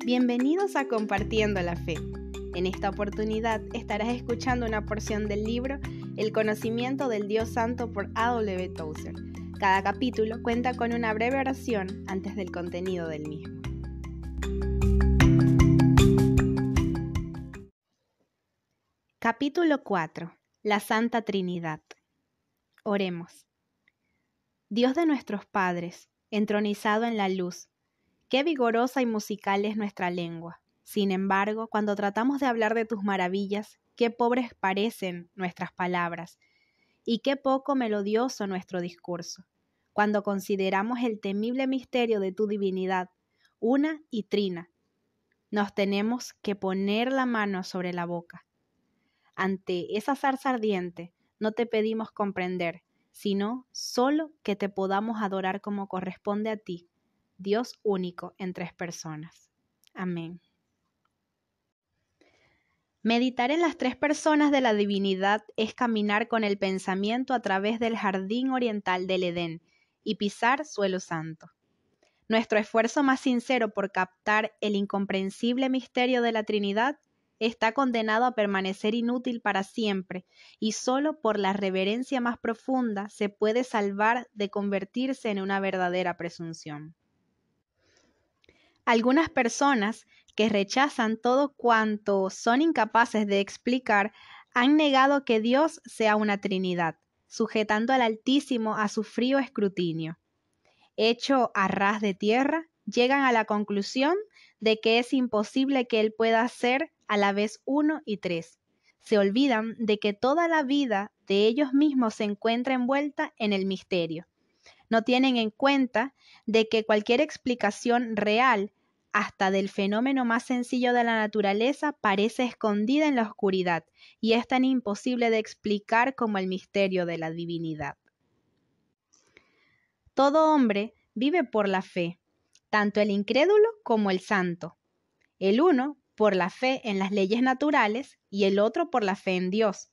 Bienvenidos a Compartiendo la Fe. En esta oportunidad estarás escuchando una porción del libro El conocimiento del Dios Santo por A.W. Tozer. Cada capítulo cuenta con una breve oración antes del contenido del mismo. Capítulo 4. La Santa Trinidad. Oremos. Dios de nuestros padres, entronizado en la luz, qué vigorosa y musical es nuestra lengua. Sin embargo, cuando tratamos de hablar de tus maravillas, qué pobres parecen nuestras palabras y qué poco melodioso nuestro discurso. Cuando consideramos el temible misterio de tu divinidad, una y trina, nos tenemos que poner la mano sobre la boca. Ante esa zarza ardiente, no te pedimos comprender, sino solo que te podamos adorar como corresponde a ti, Dios único en tres personas. Amén. Meditar en las tres personas de la divinidad es caminar con el pensamiento a través del jardín oriental del Edén y pisar suelo santo. Nuestro esfuerzo más sincero por captar el incomprensible misterio de la Trinidad está condenado a permanecer inútil para siempre, y solo por la reverencia más profunda se puede salvar de convertirse en una verdadera presunción. Algunas personas que rechazan todo cuanto son incapaces de explicar han negado que Dios sea una Trinidad, sujetando al Altísimo a su frío escrutinio. Hecho a ras de tierra, llegan a la conclusión de que es imposible que Él pueda ser a la vez uno y tres. Se olvidan de que toda la vida de ellos mismos se encuentra envuelta en el misterio. No tienen en cuenta de que cualquier explicación real, hasta del fenómeno más sencillo de la naturaleza, parece escondida en la oscuridad y es tan imposible de explicar como el misterio de la divinidad. Todo hombre vive por la fe, tanto el incrédulo como el santo. El uno por la fe en las leyes naturales y el otro por la fe en Dios.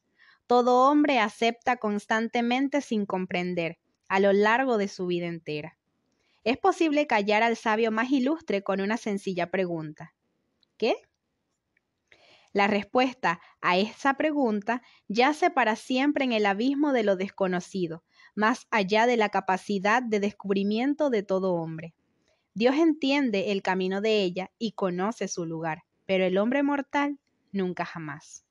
Todo hombre acepta constantemente sin comprender, a lo largo de su vida entera. Es posible callar al sabio más ilustre con una sencilla pregunta. ¿Qué? La respuesta a esa pregunta yace para siempre en el abismo de lo desconocido, más allá de la capacidad de descubrimiento de todo hombre. Dios entiende el camino de ella y conoce su lugar, pero el hombre mortal nunca jamás.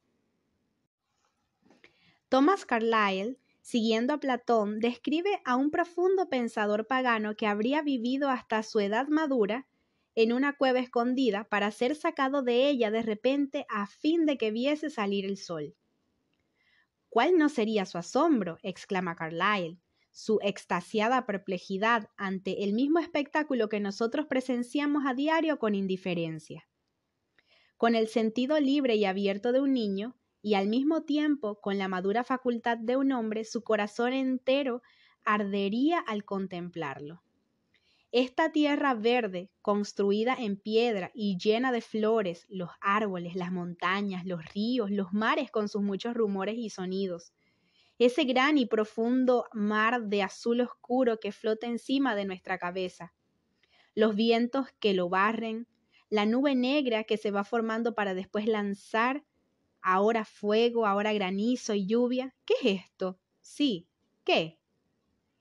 Thomas Carlyle, siguiendo a Platón, describe a un profundo pensador pagano que habría vivido hasta su edad madura en una cueva escondida para ser sacado de ella de repente a fin de que viese salir el sol. ¿Cuál no sería su asombro?, exclama Carlyle, su extasiada perplejidad ante el mismo espectáculo que nosotros presenciamos a diario con indiferencia. Con el sentido libre y abierto de un niño, y al mismo tiempo con la madura facultad de un hombre, su corazón entero ardería al contemplarlo. Esta tierra verde, construida en piedra y llena de flores, los árboles, las montañas, los ríos, los mares con sus muchos rumores y sonidos, ese gran y profundo mar de azul oscuro que flota encima de nuestra cabeza, los vientos que lo barren, la nube negra que se va formando para después lanzar ahora fuego, ahora granizo y lluvia. ¿Qué es esto? Sí, ¿qué?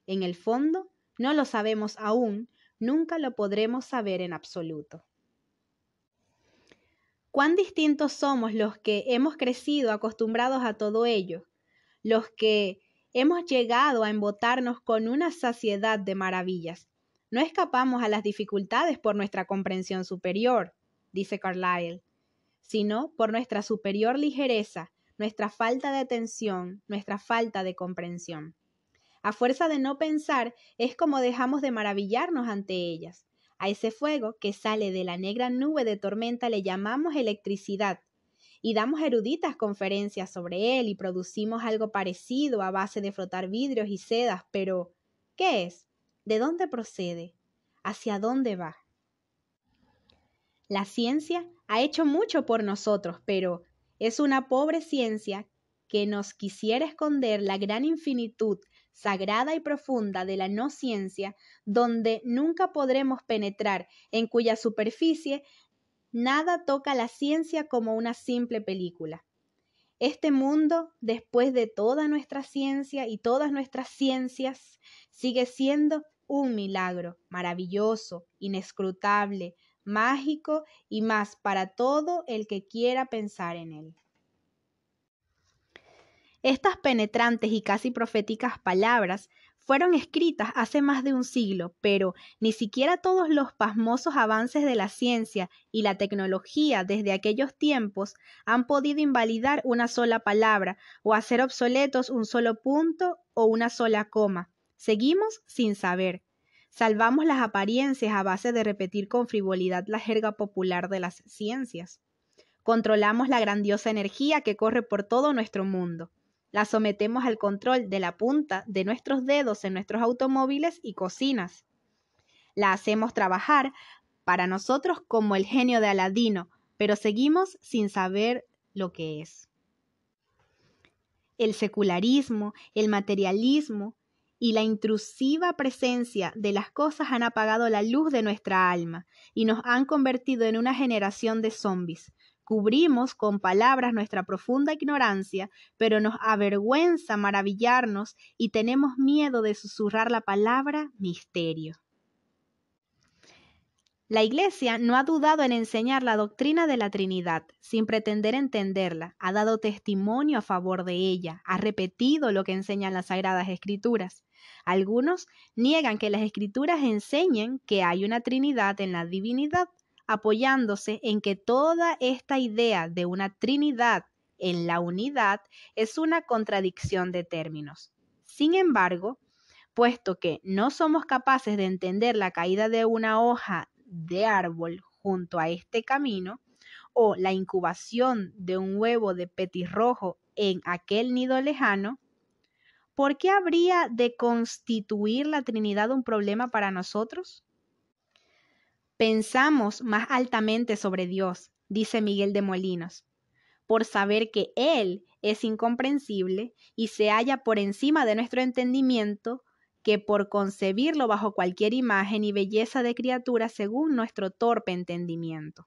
En el fondo, no lo sabemos aún, nunca lo podremos saber en absoluto. ¿Cuán distintos somos los que hemos crecido acostumbrados a todo ello? Los que hemos llegado a embotarnos con una saciedad de maravillas. No escapamos a las dificultades por nuestra comprensión superior, dice Carlyle, sino por nuestra superior ligereza, nuestra falta de atención, nuestra falta de comprensión. A fuerza de no pensar, es como dejamos de maravillarnos ante ellas. A ese fuego que sale de la negra nube de tormenta le llamamos electricidad, y damos eruditas conferencias sobre él y producimos algo parecido a base de frotar vidrios y sedas, pero ¿qué es? ¿De dónde procede? ¿Hacia dónde va? La ciencia ha hecho mucho por nosotros, pero es una pobre ciencia que nos quisiera esconder la gran infinitud sagrada y profunda de la no ciencia, donde nunca podremos penetrar, en cuya superficie Nada toca la ciencia como una simple película. Este mundo, después de toda nuestra ciencia y todas nuestras ciencias, sigue siendo un milagro maravilloso, inescrutable, mágico y más para todo el que quiera pensar en él. Estas penetrantes y casi proféticas palabras fueron escritas hace más de un siglo, pero ni siquiera todos los pasmosos avances de la ciencia y la tecnología desde aquellos tiempos han podido invalidar una sola palabra o hacer obsoletos un solo punto o una sola coma. Seguimos sin saber. Salvamos las apariencias a base de repetir con frivolidad la jerga popular de las ciencias. Controlamos la grandiosa energía que corre por todo nuestro mundo. La sometemos al control de la punta de nuestros dedos en nuestros automóviles y cocinas. La hacemos trabajar para nosotros como el genio de Aladino, pero seguimos sin saber lo que es. El secularismo, el materialismo y la intrusiva presencia de las cosas han apagado la luz de nuestra alma y nos han convertido en una generación de zombies. Cubrimos con palabras nuestra profunda ignorancia, pero nos avergüenza maravillarnos y tenemos miedo de susurrar la palabra misterio. La Iglesia no ha dudado en enseñar la doctrina de la Trinidad, sin pretender entenderla, ha dado testimonio a favor de ella, ha repetido lo que enseñan las Sagradas Escrituras. Algunos niegan que las Escrituras enseñen que hay una Trinidad en la divinidad, apoyándose en que toda esta idea de una Trinidad en la unidad es una contradicción de términos. Sin embargo, puesto que no somos capaces de entender la caída de una hoja de árbol junto a este camino, o la incubación de un huevo de petirrojo en aquel nido lejano, ¿por qué habría de constituir la Trinidad un problema para nosotros? Pensamos más altamente sobre Dios, dice Miguel de Molinos, por saber que Él es incomprensible y se halla por encima de nuestro entendimiento, que por concebirlo bajo cualquier imagen y belleza de criatura según nuestro torpe entendimiento.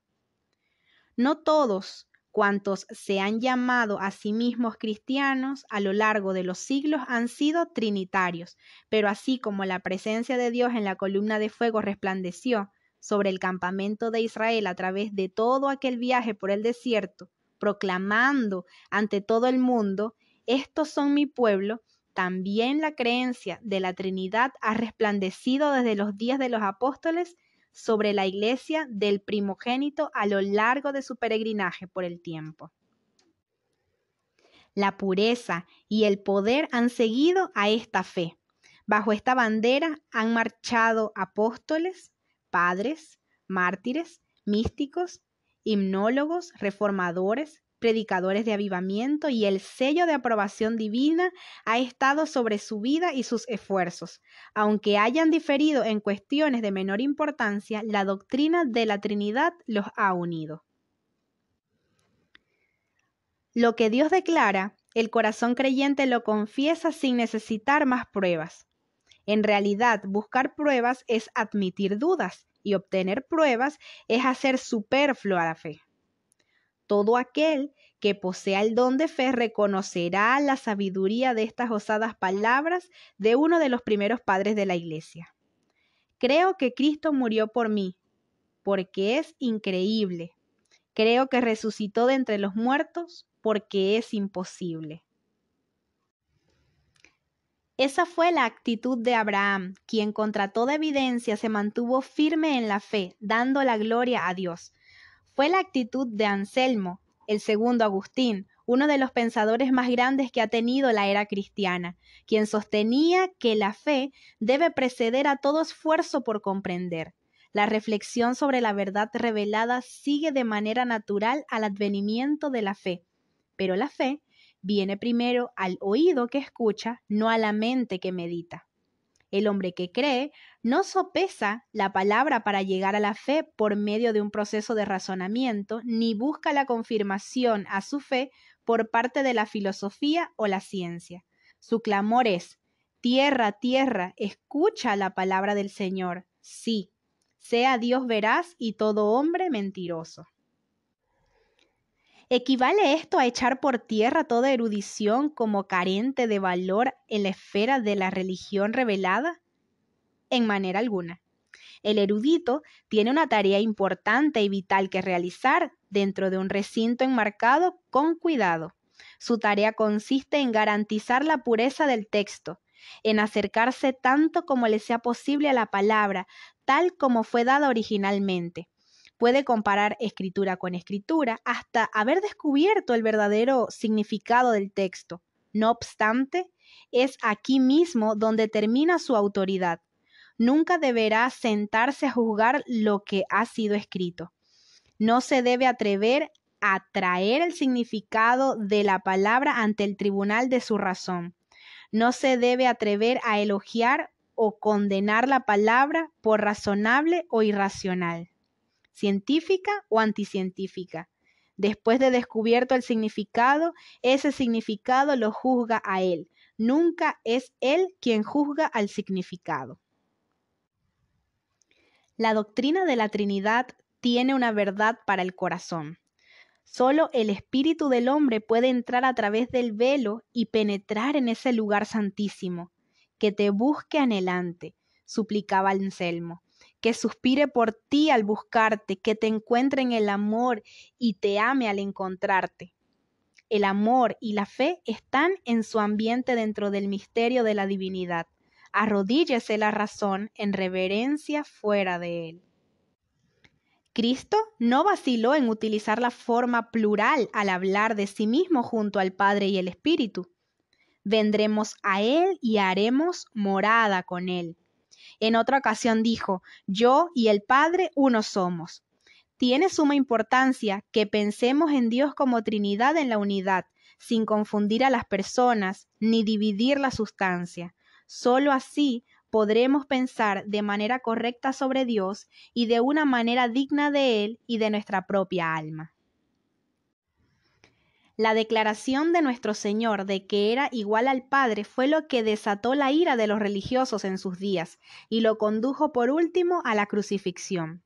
No todos cuantos se han llamado a sí mismos cristianos a lo largo de los siglos han sido trinitarios, pero así como la presencia de Dios en la columna de fuego resplandeció sobre el campamento de Israel a través de todo aquel viaje por el desierto, proclamando ante todo el mundo, estos son mi pueblo, también la creencia de la Trinidad ha resplandecido desde los días de los apóstoles sobre la iglesia del primogénito a lo largo de su peregrinaje por el tiempo. La pureza y el poder han seguido a esta fe. Bajo esta bandera han marchado apóstoles, padres, mártires, místicos, himnólogos, reformadores, predicadores de avivamiento, y el sello de aprobación divina ha estado sobre su vida y sus esfuerzos. Aunque hayan diferido en cuestiones de menor importancia, la doctrina de la Trinidad los ha unido. Lo que Dios declara, el corazón creyente lo confiesa sin necesitar más pruebas. En realidad, buscar pruebas es admitir dudas, y obtener pruebas es hacer superflua la fe. Todo aquel que posea el don de fe reconocerá la sabiduría de estas osadas palabras de uno de los primeros padres de la Iglesia. Creo que Cristo murió por mí, porque es increíble. Creo que resucitó de entre los muertos, porque es imposible. Esa fue la actitud de Abraham, quien contra toda evidencia se mantuvo firme en la fe, dando la gloria a Dios. Fue la actitud de Anselmo, el segundo Agustín, uno de los pensadores más grandes que ha tenido la era cristiana, quien sostenía que la fe debe preceder a todo esfuerzo por comprender. La reflexión sobre la verdad revelada sigue de manera natural al advenimiento de la fe, pero la fe viene primero al oído que escucha, no a la mente que medita. El hombre que cree no sopesa la palabra para llegar a la fe por medio de un proceso de razonamiento, ni busca la confirmación a su fe por parte de la filosofía o la ciencia. Su clamor es: tierra, tierra, escucha la palabra del Señor. Sí, sea Dios veraz y todo hombre mentiroso. ¿Equivale esto a echar por tierra toda erudición como carente de valor en la esfera de la religión revelada? En manera alguna. El erudito tiene una tarea importante y vital que realizar dentro de un recinto enmarcado con cuidado. Su tarea consiste en garantizar la pureza del texto, en acercarse tanto como le sea posible a la palabra, tal como fue dada originalmente. Puede comparar escritura con escritura hasta haber descubierto el verdadero significado del texto. No obstante, es aquí mismo donde termina su autoridad. Nunca deberá sentarse a juzgar lo que ha sido escrito. No se debe atrever a traer el significado de la palabra ante el tribunal de su razón. No se debe atrever a elogiar o condenar la palabra por razonable o irracional, científica o anticientífica. Después de descubierto el significado, ese significado lo juzga a él. Nunca es él quien juzga al significado. La doctrina de la Trinidad tiene una verdad para el corazón. Solo el espíritu del hombre puede entrar a través del velo y penetrar en ese lugar santísimo. Que te busque anhelante, suplicaba Anselmo, que suspire por ti al buscarte, que te encuentre en el amor y te ame al encontrarte. El amor y la fe están en su ambiente dentro del misterio de la divinidad. Arrodíllese la razón en reverencia fuera de él. Cristo no vaciló en utilizar la forma plural al hablar de sí mismo junto al Padre y el Espíritu. Vendremos a Él y haremos morada con Él. En otra ocasión dijo, yo y el Padre uno somos. Tiene suma importancia que pensemos en Dios como Trinidad en la unidad, sin confundir a las personas ni dividir la sustancia. Solo así podremos pensar de manera correcta sobre Dios y de una manera digna de Él y de nuestra propia alma. La declaración de nuestro Señor de que era igual al Padre fue lo que desató la ira de los religiosos en sus días y lo condujo por último a la crucifixión.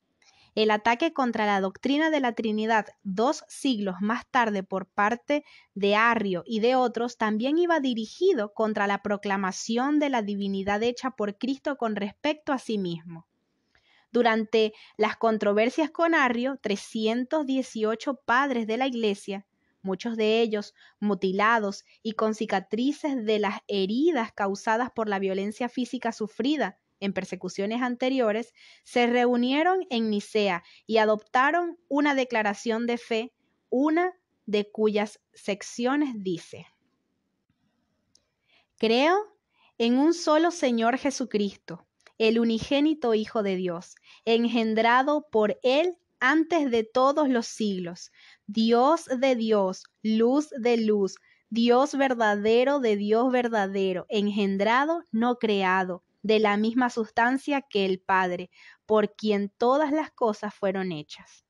El ataque contra la doctrina de la Trinidad 2 siglos más tarde por parte de Arrio y de otros también iba dirigido contra la proclamación de la divinidad hecha por Cristo con respecto a sí mismo. Durante las controversias con Arrio, 318 padres de la Iglesia, muchos de ellos mutilados y con cicatrices de las heridas causadas por la violencia física sufrida en persecuciones anteriores, se reunieron en Nicea y adoptaron una declaración de fe, una de cuyas secciones dice: Creo en un solo Señor Jesucristo, el unigénito Hijo de Dios, engendrado por Él antes de todos los siglos, Dios de Dios, luz de luz, Dios verdadero de Dios verdadero, engendrado, no creado, de la misma sustancia que el Padre, por quien todas las cosas fueron hechas.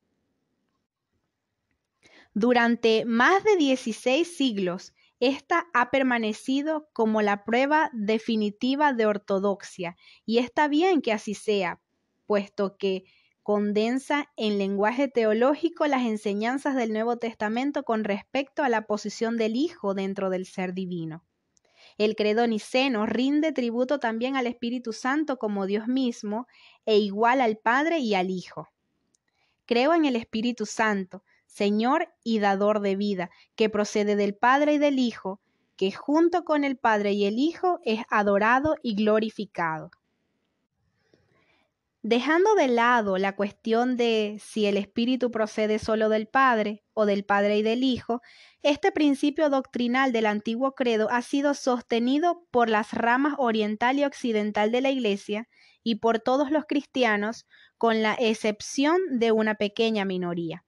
Durante más de 16 siglos, esta ha permanecido como la prueba definitiva de ortodoxia, y está bien que así sea, puesto que condensa en lenguaje teológico las enseñanzas del Nuevo Testamento con respecto a la posición del Hijo dentro del ser divino. El credo niceno rinde tributo también al Espíritu Santo como Dios mismo e igual al Padre y al Hijo. Creo en el Espíritu Santo, Señor y dador de vida, que procede del Padre y del Hijo, que junto con el Padre y el Hijo es adorado y glorificado. Dejando de lado la cuestión de si el Espíritu procede solo del Padre o del Padre y del Hijo, este principio doctrinal del antiguo credo ha sido sostenido por las ramas oriental y occidental de la Iglesia y por todos los cristianos, con la excepción de una pequeña minoría.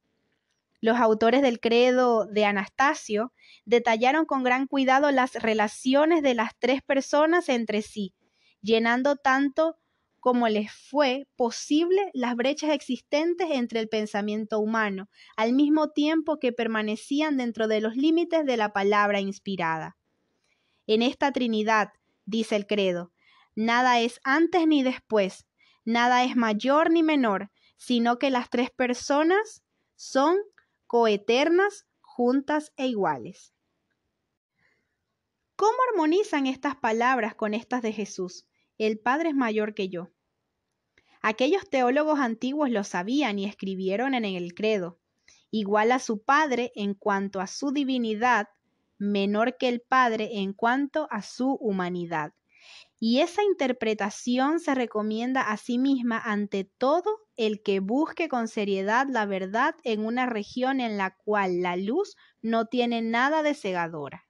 Los autores del credo de Anastasio detallaron con gran cuidado las relaciones de las tres personas entre sí, llenando tanto como les fue posible las brechas existentes entre el pensamiento humano, al mismo tiempo que permanecían dentro de los límites de la palabra inspirada. En esta Trinidad, dice el credo, nada es antes ni después, nada es mayor ni menor, sino que las tres personas son coeternas, juntas e iguales. ¿Cómo armonizan estas palabras con estas de Jesús? El Padre es mayor que yo. Aquellos teólogos antiguos lo sabían y escribieron en el credo: igual a su Padre en cuanto a su divinidad, menor que el Padre en cuanto a su humanidad. Y esa interpretación se recomienda a sí misma ante todo el que busque con seriedad la verdad en una región en la cual la luz no tiene nada de cegadora.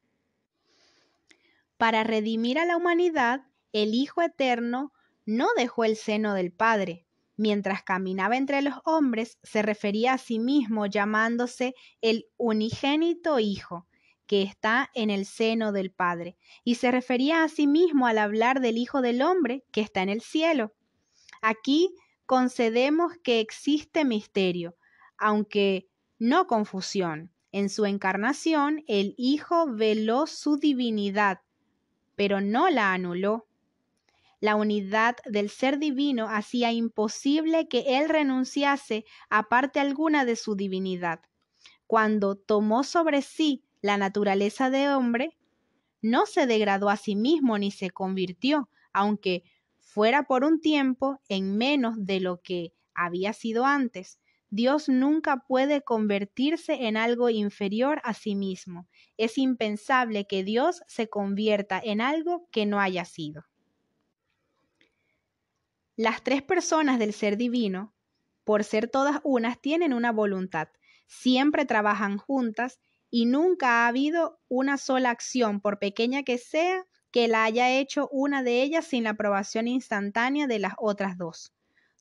Para redimir a la humanidad, el Hijo Eterno no dejó el seno del Padre. Mientras caminaba entre los hombres, se refería a sí mismo llamándose el unigénito Hijo, que está en el seno del Padre, y se refería a sí mismo al hablar del Hijo del Hombre, que está en el cielo. Aquí concedemos que existe misterio, aunque no confusión. En su encarnación, el Hijo veló su divinidad, pero no la anuló. La unidad del ser divino hacía imposible que él renunciase a parte alguna de su divinidad. Cuando tomó sobre sí la naturaleza de hombre, no se degradó a sí mismo ni se convirtió, aunque fuera por un tiempo, en menos de lo que había sido antes. Dios nunca puede convertirse en algo inferior a sí mismo. Es impensable que Dios se convierta en algo que no haya sido. Las tres personas del ser divino, por ser todas unas, tienen una voluntad. Siempre trabajan juntas y nunca ha habido una sola acción, por pequeña que sea, que la haya hecho una de ellas sin la aprobación instantánea de las otras dos.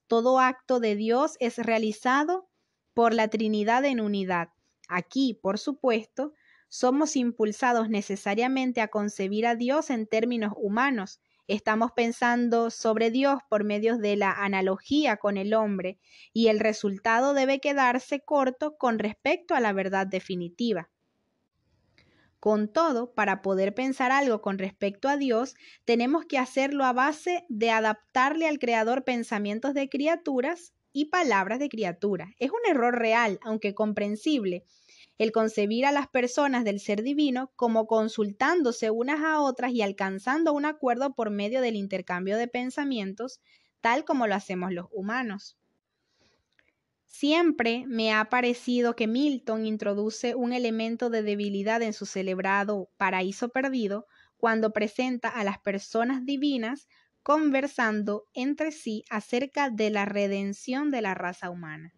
Todo acto de Dios es realizado por la Trinidad en unidad. Aquí, por supuesto, somos impulsados necesariamente a concebir a Dios en términos humanos. Estamos pensando sobre Dios por medio de la analogía con el hombre, y el resultado debe quedarse corto con respecto a la verdad definitiva. Con todo, para poder pensar algo con respecto a Dios, tenemos que hacerlo a base de adaptarle al Creador pensamientos de criaturas y palabras de criatura. Es un error real, aunque comprensible, el concebir a las personas del ser divino como consultándose unas a otras y alcanzando un acuerdo por medio del intercambio de pensamientos, tal como lo hacemos los humanos. Siempre me ha parecido que Milton introduce un elemento de debilidad en su celebrado Paraíso Perdido cuando presenta a las personas divinas conversando entre sí acerca de la redención de la raza humana.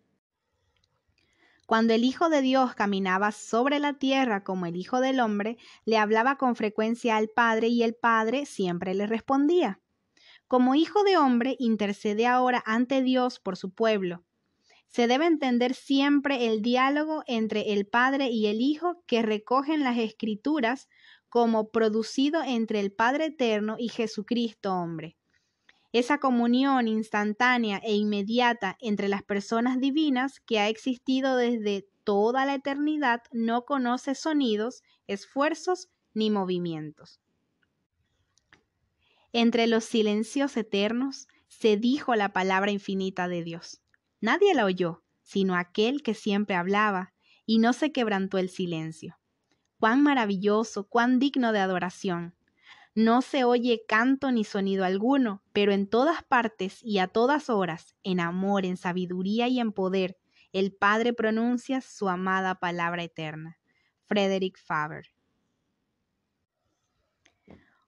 Cuando el Hijo de Dios caminaba sobre la tierra como el Hijo del Hombre, le hablaba con frecuencia al Padre y el Padre siempre le respondía. Como Hijo de Hombre, intercede ahora ante Dios por su pueblo. Se debe entender siempre el diálogo entre el Padre y el Hijo que recogen las Escrituras como producido entre el Padre Eterno y Jesucristo hombre. Esa comunión instantánea e inmediata entre las personas divinas que ha existido desde toda la eternidad no conoce sonidos, esfuerzos ni movimientos. Entre los silencios eternos se dijo la palabra infinita de Dios. Nadie la oyó, sino aquel que siempre hablaba, y no se quebrantó el silencio. Cuán maravilloso, cuán digno de adoración. No se oye canto ni sonido alguno, pero en todas partes y a todas horas, en amor, en sabiduría y en poder, el Padre pronuncia su amada palabra eterna. Frederick Faber.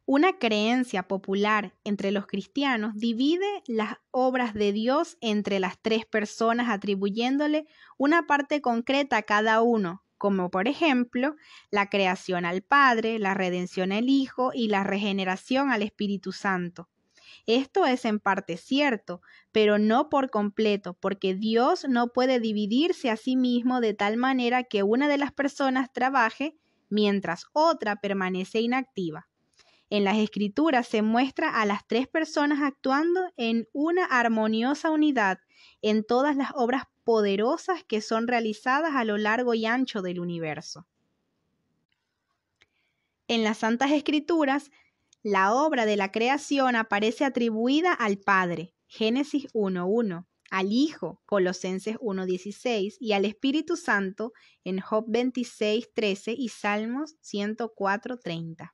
Una creencia popular entre los cristianos divide las obras de Dios entre las tres personas, atribuyéndole una parte concreta a cada uno, como por ejemplo la creación al Padre, la redención al Hijo y la regeneración al Espíritu Santo. Esto es en parte cierto, pero no por completo, porque Dios no puede dividirse a sí mismo de tal manera que una de las personas trabaje mientras otra permanece inactiva. En las Escrituras se muestra a las tres personas actuando en una armoniosa unidad en todas las obras poderosas que son realizadas a lo largo y ancho del universo. En las Santas Escrituras, la obra de la creación aparece atribuida al Padre, Génesis 1:1, al Hijo, Colosenses 1:16, y al Espíritu Santo en Job 26:13 y Salmos 104:30.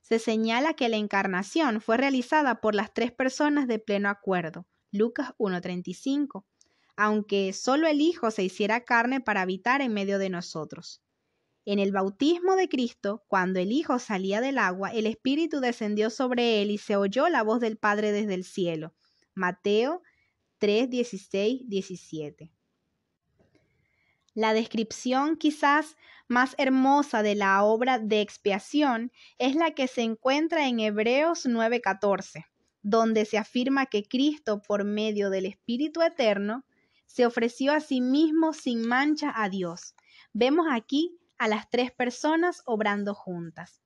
Se señala que la encarnación fue realizada por las tres personas de pleno acuerdo, Lucas 1:35, aunque solo el Hijo se hiciera carne para habitar en medio de nosotros. En el bautismo de Cristo, cuando el Hijo salía del agua, el Espíritu descendió sobre él y se oyó la voz del Padre desde el cielo. Mateo 3:16, 17. La descripción quizás más hermosa de la obra de expiación es la que se encuentra en Hebreos 9:14, donde se afirma que Cristo, por medio del Espíritu Eterno, se ofreció a sí mismo sin mancha a Dios. Vemos aquí a las tres personas obrando juntas.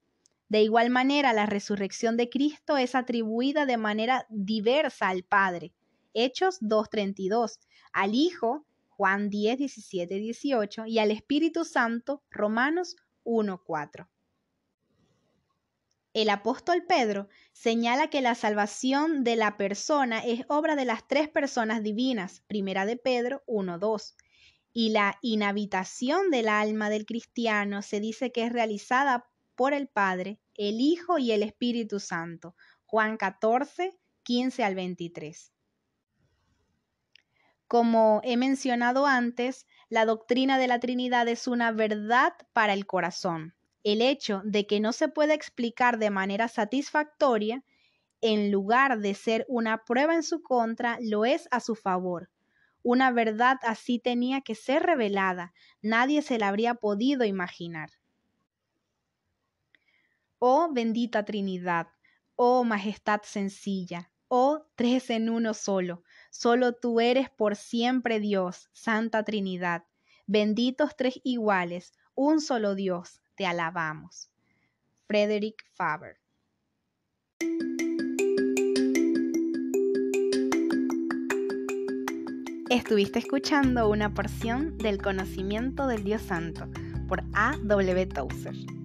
De igual manera, la resurrección de Cristo es atribuida de manera diversa al Padre, Hechos 2:32, al Hijo, Juan 10:17-18, y al Espíritu Santo, Romanos 1:4. El apóstol Pedro señala que la salvación de la persona es obra de las tres personas divinas, Primera de Pedro 1:2, y la inhabitación del alma del cristiano se dice que es realizada por el Padre, el Hijo y el Espíritu Santo, Juan 14:15-23. Como he mencionado antes, la doctrina de la Trinidad es una verdad para el corazón. El hecho de que no se puede explicar de manera satisfactoria, en lugar de ser una prueba en su contra, lo es a su favor. Una verdad así tenía que ser revelada, nadie se la habría podido imaginar. Oh bendita Trinidad, oh majestad sencilla, oh tres en uno solo. Solo tú eres por siempre Dios, Santa Trinidad. Benditos tres iguales, un solo Dios, te alabamos. Frederick Faber. Estuviste escuchando una porción del conocimiento del Dios Santo por A. W. Tozer.